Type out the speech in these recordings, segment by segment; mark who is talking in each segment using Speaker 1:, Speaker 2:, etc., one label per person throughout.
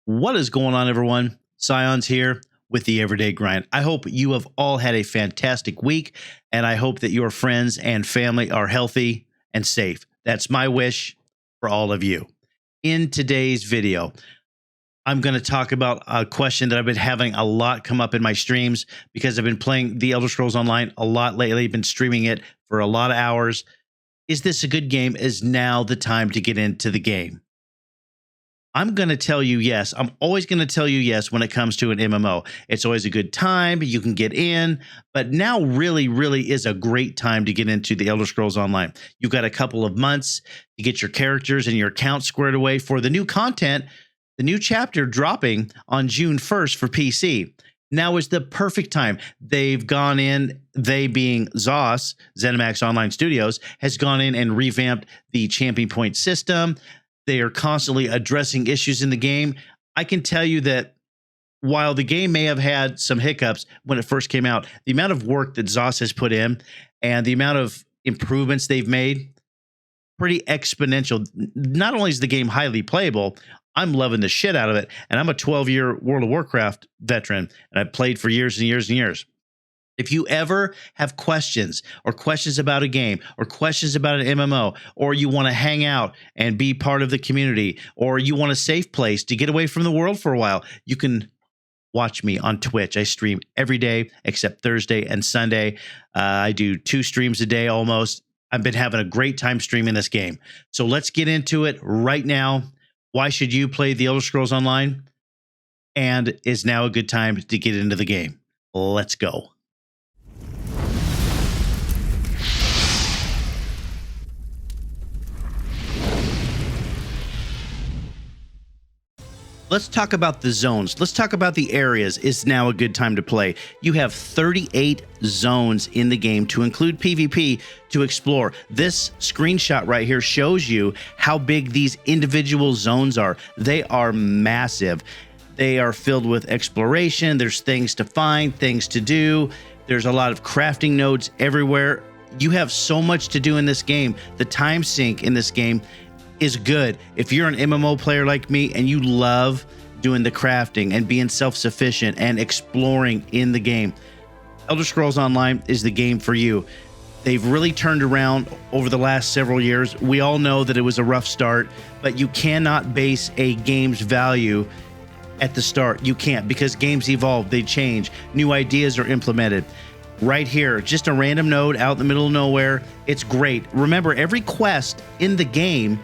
Speaker 1: What is going on, everyone? Scions here with the Everyday Grind. I hope you have all had a fantastic week, and I hope that your friends and family are healthy and safe. That's my wish for all of you. In today's video, I'm going to talk about a question that I've been having a lot come up in my streams because I've been playing The Elder Scrolls Online a lot lately, been streaming it for a lot of hours. Is this a good game? Is now the time to get into the game? I'm going to tell you yes. I'm always going to tell you yes when it comes to an MMO. It's always a good time. You can get in, but now really is a great time to get into the Elder Scrolls Online. You've got a couple of months to get your characters and your account squared away for the new content, the new chapter dropping on June 1st for PC. Now is the perfect time. They've gone in, they being ZOS, ZeniMax Online Studios, has gone in and revamped the champion point system. They are constantly addressing issues in the game. I can tell you that while the game may have had some hiccups when it first came out, the amount of work that ZOS has put in and the amount of improvements they've made, pretty exponential. Not only is the game highly playable, I'm loving the shit out of it. And I'm a 12-year World of Warcraft veteran, and I've played for years and years and years. If you ever have questions about a game or questions about an MMO, or you want to hang out and be part of the community, or you want a safe place to get away from the world for a while, you can watch me on Twitch. I stream every day except Thursday and Sunday. I do 2 streams a day almost. I've been having a great time streaming this game. So let's get into it right now. Why should you play The Elder Scrolls Online? And is now a good time to get into the game? Let's go. Let's talk about the zones. Let's talk about the areas. Is now a good time to play. You have 38 zones in the game to include PvP to explore. This screenshot right here shows you how big these individual zones are. They are massive. They are filled with exploration. There's things to find, things to do. There's a lot of crafting nodes everywhere. You have so much to do in this game. The time sink in this game is good. If you're an MMO player like me and you love doing the crafting and being self-sufficient and exploring in the game, Elder Scrolls Online is the game for you. They've really turned around over the last several years. We all know that it was a rough start, but you cannot base a game's value at the start. You can't, because games evolve, they change, new ideas are implemented. Right here, just a random node out in the middle of nowhere. It's great. Remember, every quest in the game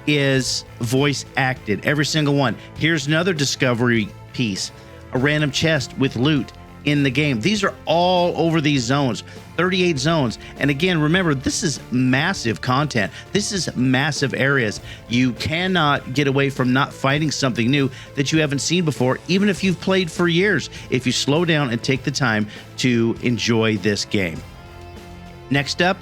Speaker 1: is voice acted, every single one. Here's another discovery piece, a random chest with loot in the game. These are all over these zones, 38 zones. And again, remember, this is massive content. This is massive areas. You cannot get away from not finding something new that you haven't seen before, even if you've played for years, if you slow down and take the time to enjoy this game. Next up,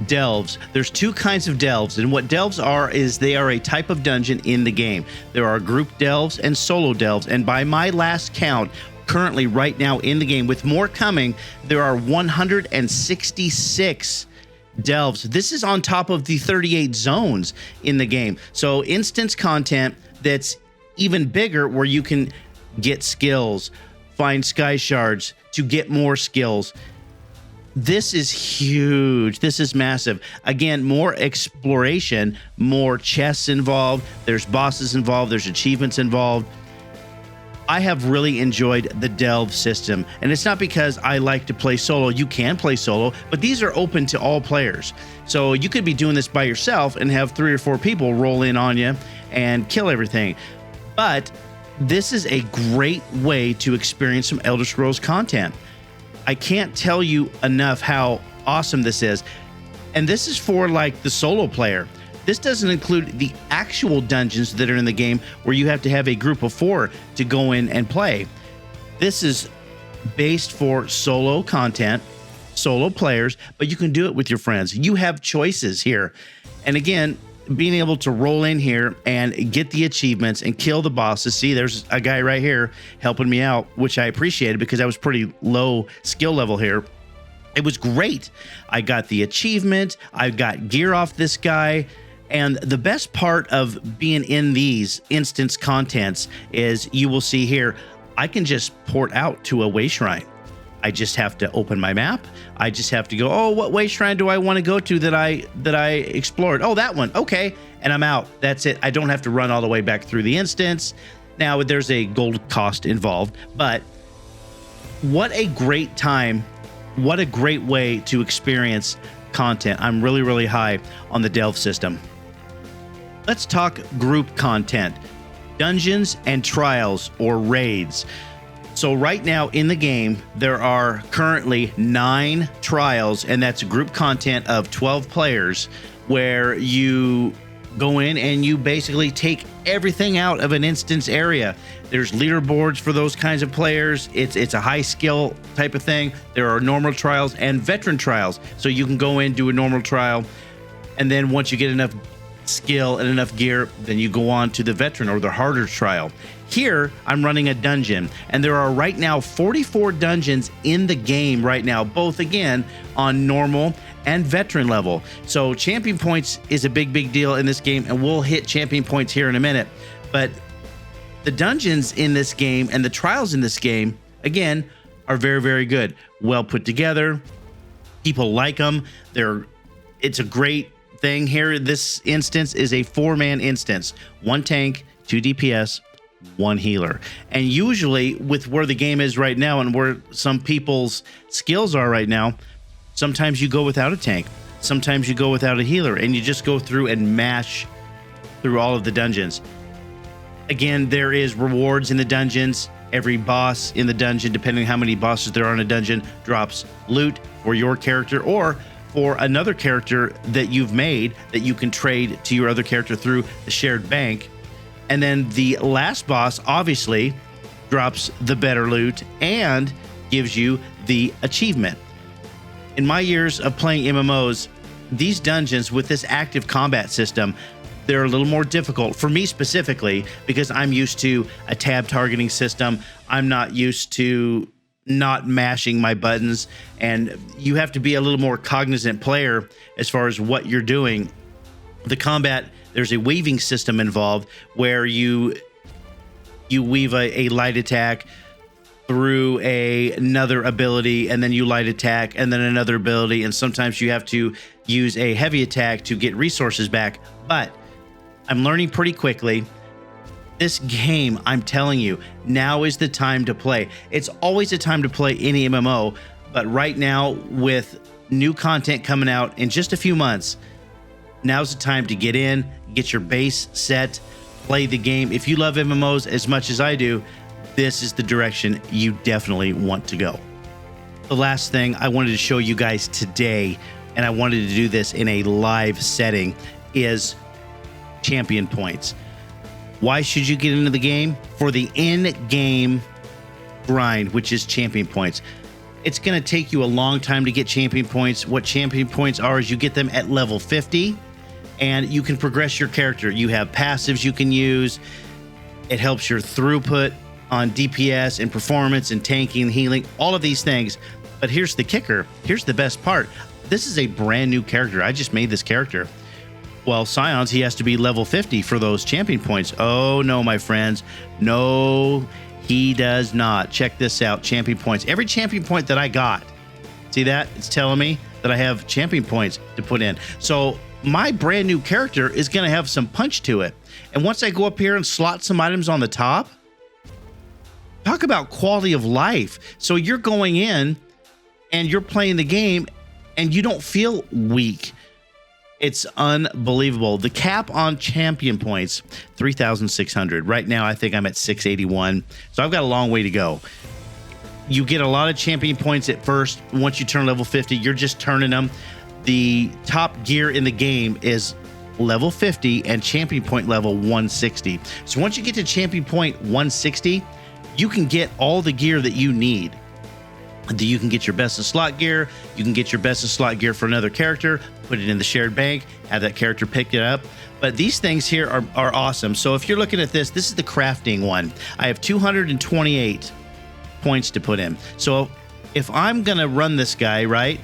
Speaker 1: delves. There's 2 kinds of delves, and what delves are is they are a type of dungeon in the game. There are group delves and solo delves, and by my last count, currently right now in the game, with more coming, there are 166 delves. This is on top of the 38 zones in the game. So instance content that's even bigger, where you can get skills, find sky shards to get more skills. This is huge. This is massive. Again, more exploration, more chests involved. There's bosses involved. There's achievements involved. I have really enjoyed the delve system, and it's not because I like to play solo. You can play solo, but these are open to all players. So you could be doing this by yourself and have 3 or 4 people roll in on you and kill everything. But this is a great way to experience some Elder Scrolls content. I can't tell you enough how awesome this is. And this is for like the solo player. This doesn't include the actual dungeons that are in the game where you have to have a group of 4 to go in and play. This is based for solo content, solo players, but you can do it with your friends. You have choices here. And again, being able to roll in here and get the achievements and kill the bosses. See, there's a guy right here helping me out, which I appreciated because I was pretty low skill level here. It was great. I got the achievement. I got gear off this guy. And the best part of being in these instance contents is you will see here, I can just port out to a way shrine. I just have to open my map. I just have to go, oh, what way shrine do I want to go to that I explored? Oh, that one. Okay. And I'm out. That's it. I don't have to run all the way back through the instance. Now there's a gold cost involved, but what a great time. What a great way to experience content. I'm really, really high on the Delve system. Let's talk group content, dungeons and trials or raids. So right now in the game, there are currently 9 trials, and that's group content of 12 players where you go in and you basically take everything out of an instance area. There's leaderboards for those kinds of players. It's a high skill type of thing. There are normal trials and veteran trials. So you can go in, do a normal trial, and then once you get enough skill and enough gear, then you go on to the veteran or the harder trial. Here, I'm running a dungeon, and there are right now 44 dungeons in the game right now, both again on normal and veteran level. So champion points is a big, big deal in this game, and we'll hit champion points here in a minute. But the dungeons in this game and the trials in this game, again, are very, very good. Well put together. People like them. It's a great thing here. This instance is a 4-man instance, 1 tank, 2 DPS, 1 healer. And usually with where the game is right now and where some people's skills are right now, sometimes you go without a tank, sometimes you go without a healer, and you just go through and mash through all of the dungeons. Again, there is rewards in the dungeons. Every boss in the dungeon, depending on how many bosses there are in a dungeon, drops loot for your character or for another character that you've made that you can trade to your other character through the shared bank. And then the last boss obviously drops the better loot and gives you the achievement. In my years of playing MMOs, these dungeons with this active combat system, they're a little more difficult for me specifically because I'm used to a tab targeting system. I'm not used to not mashing my buttons, and you have to be a little more cognizant player as far as what you're doing. The combat, there's a weaving system involved where you weave a light attack through another ability, and then you light attack, and then another ability, and sometimes you have to use a heavy attack to get resources back. But I'm learning pretty quickly. This game, I'm telling you, now is the time to play. It's always a time to play any MMO, but right now with new content coming out in just a few months, now's the time to get in, get your base set, play the game. If you love MMOs as much as I do, this is the direction you definitely want to go. The last thing I wanted to show you guys today, and I wanted to do this in a live setting, is champion points. Why should you get into the game? For the in-game grind, which is champion points. It's going to take you a long time to get champion points. What champion points are is you get them at level 50, and you can progress your character. You have passives you can use. It helps your throughput on DPS and performance and tanking and healing, all of these things. But here's the kicker. Here's the best part. This is a brand new character. I just made this character. Well, Scions, he has to be level 50 for those champion points. Oh, no, my friends. No, he does not. Check this out. Champion points. Every champion point that I got, see that? It's telling me that I have champion points to put in. So my brand new character is going to have some punch to it. And once I go up here and slot some items on the top, talk about quality of life. So you're going in and you're playing the game and you don't feel weak. It's unbelievable. The cap on champion points, 3,600. Right now, I think I'm at 681. So I've got a long way to go. You get a lot of champion points at first. Once you turn level 50, you're just turning them. The top gear in the game is level 50 and champion point level 160. So once you get to champion point 160, you can get all the gear that you need. You can get your best in slot gear. You can get your best in slot gear for another character, put it in the shared bank, have that character pick it up. But these things here are awesome. So if you're looking at this, this is the crafting one. I have 228 points to put in. So if I'm going to run this guy, right?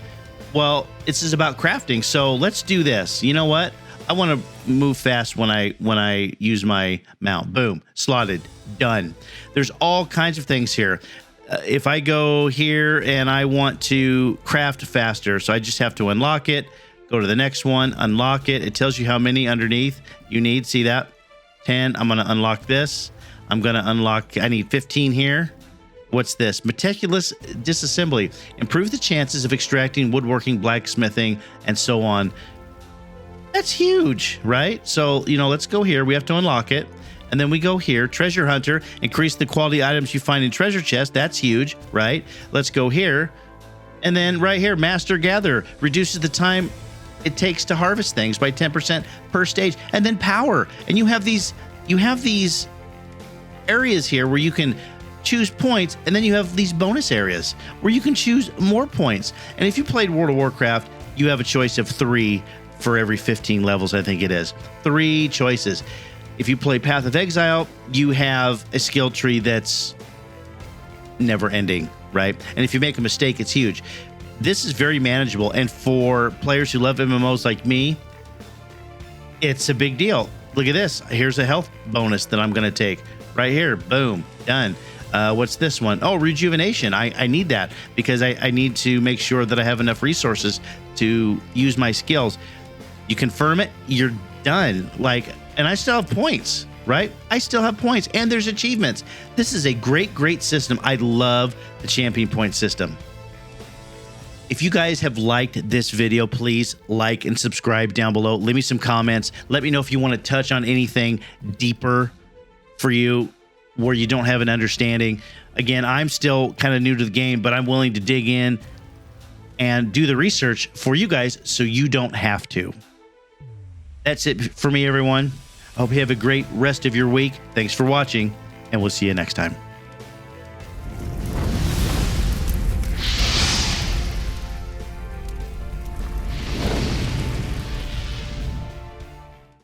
Speaker 1: Well, this is about crafting. So let's do this. You know what? I want to move fast when I use my mount. Boom, slotted, done. There's all kinds of things here. If I go here and I want to craft faster, so I just have to unlock it, go to the next one, unlock it. It tells you how many underneath you need. See that? 10. I'm going to unlock this. I'm going to unlock, I need 15 here. What's this? Meticulous disassembly. Improve the chances of extracting woodworking, blacksmithing, and so on. That's huge, right? So, you know, let's go here. We have to unlock it. And then we go here, treasure hunter, increase the quality items you find in treasure chest. That's huge, right? Let's go here. And then right here, master gatherer, reduces the time it takes to harvest things by 10% per stage. And then power. And you have these areas here where you can choose points, and then you have these bonus areas where you can choose more points. And if you played World of Warcraft, you have a choice of 3 for every 15 levels, I think it is. 3 choices. If you play Path of Exile, you have a skill tree that's never ending, right? And if you make a mistake, it's huge. This is very manageable. And for players who love MMOs like me, it's a big deal. Look at this. Here's a health bonus that I'm going to take right here. Boom, done. What's this one? Oh, rejuvenation. I need that because I need to make sure that I have enough resources to use my skills. You confirm it, you're done. And I still have points, right? I still have points, and there's achievements. This is a great system. I love the champion point system. If you guys have liked this video, please like and subscribe down below. Leave me some comments. Let me know if you want to touch on anything deeper for you where you don't have an understanding. Again, I'm still kind of new to the game, but I'm willing to dig in and do the research for you guys so you don't have to. That's it for me, everyone. I hope you have a great rest of your week. Thanks for watching, and we'll see you next time.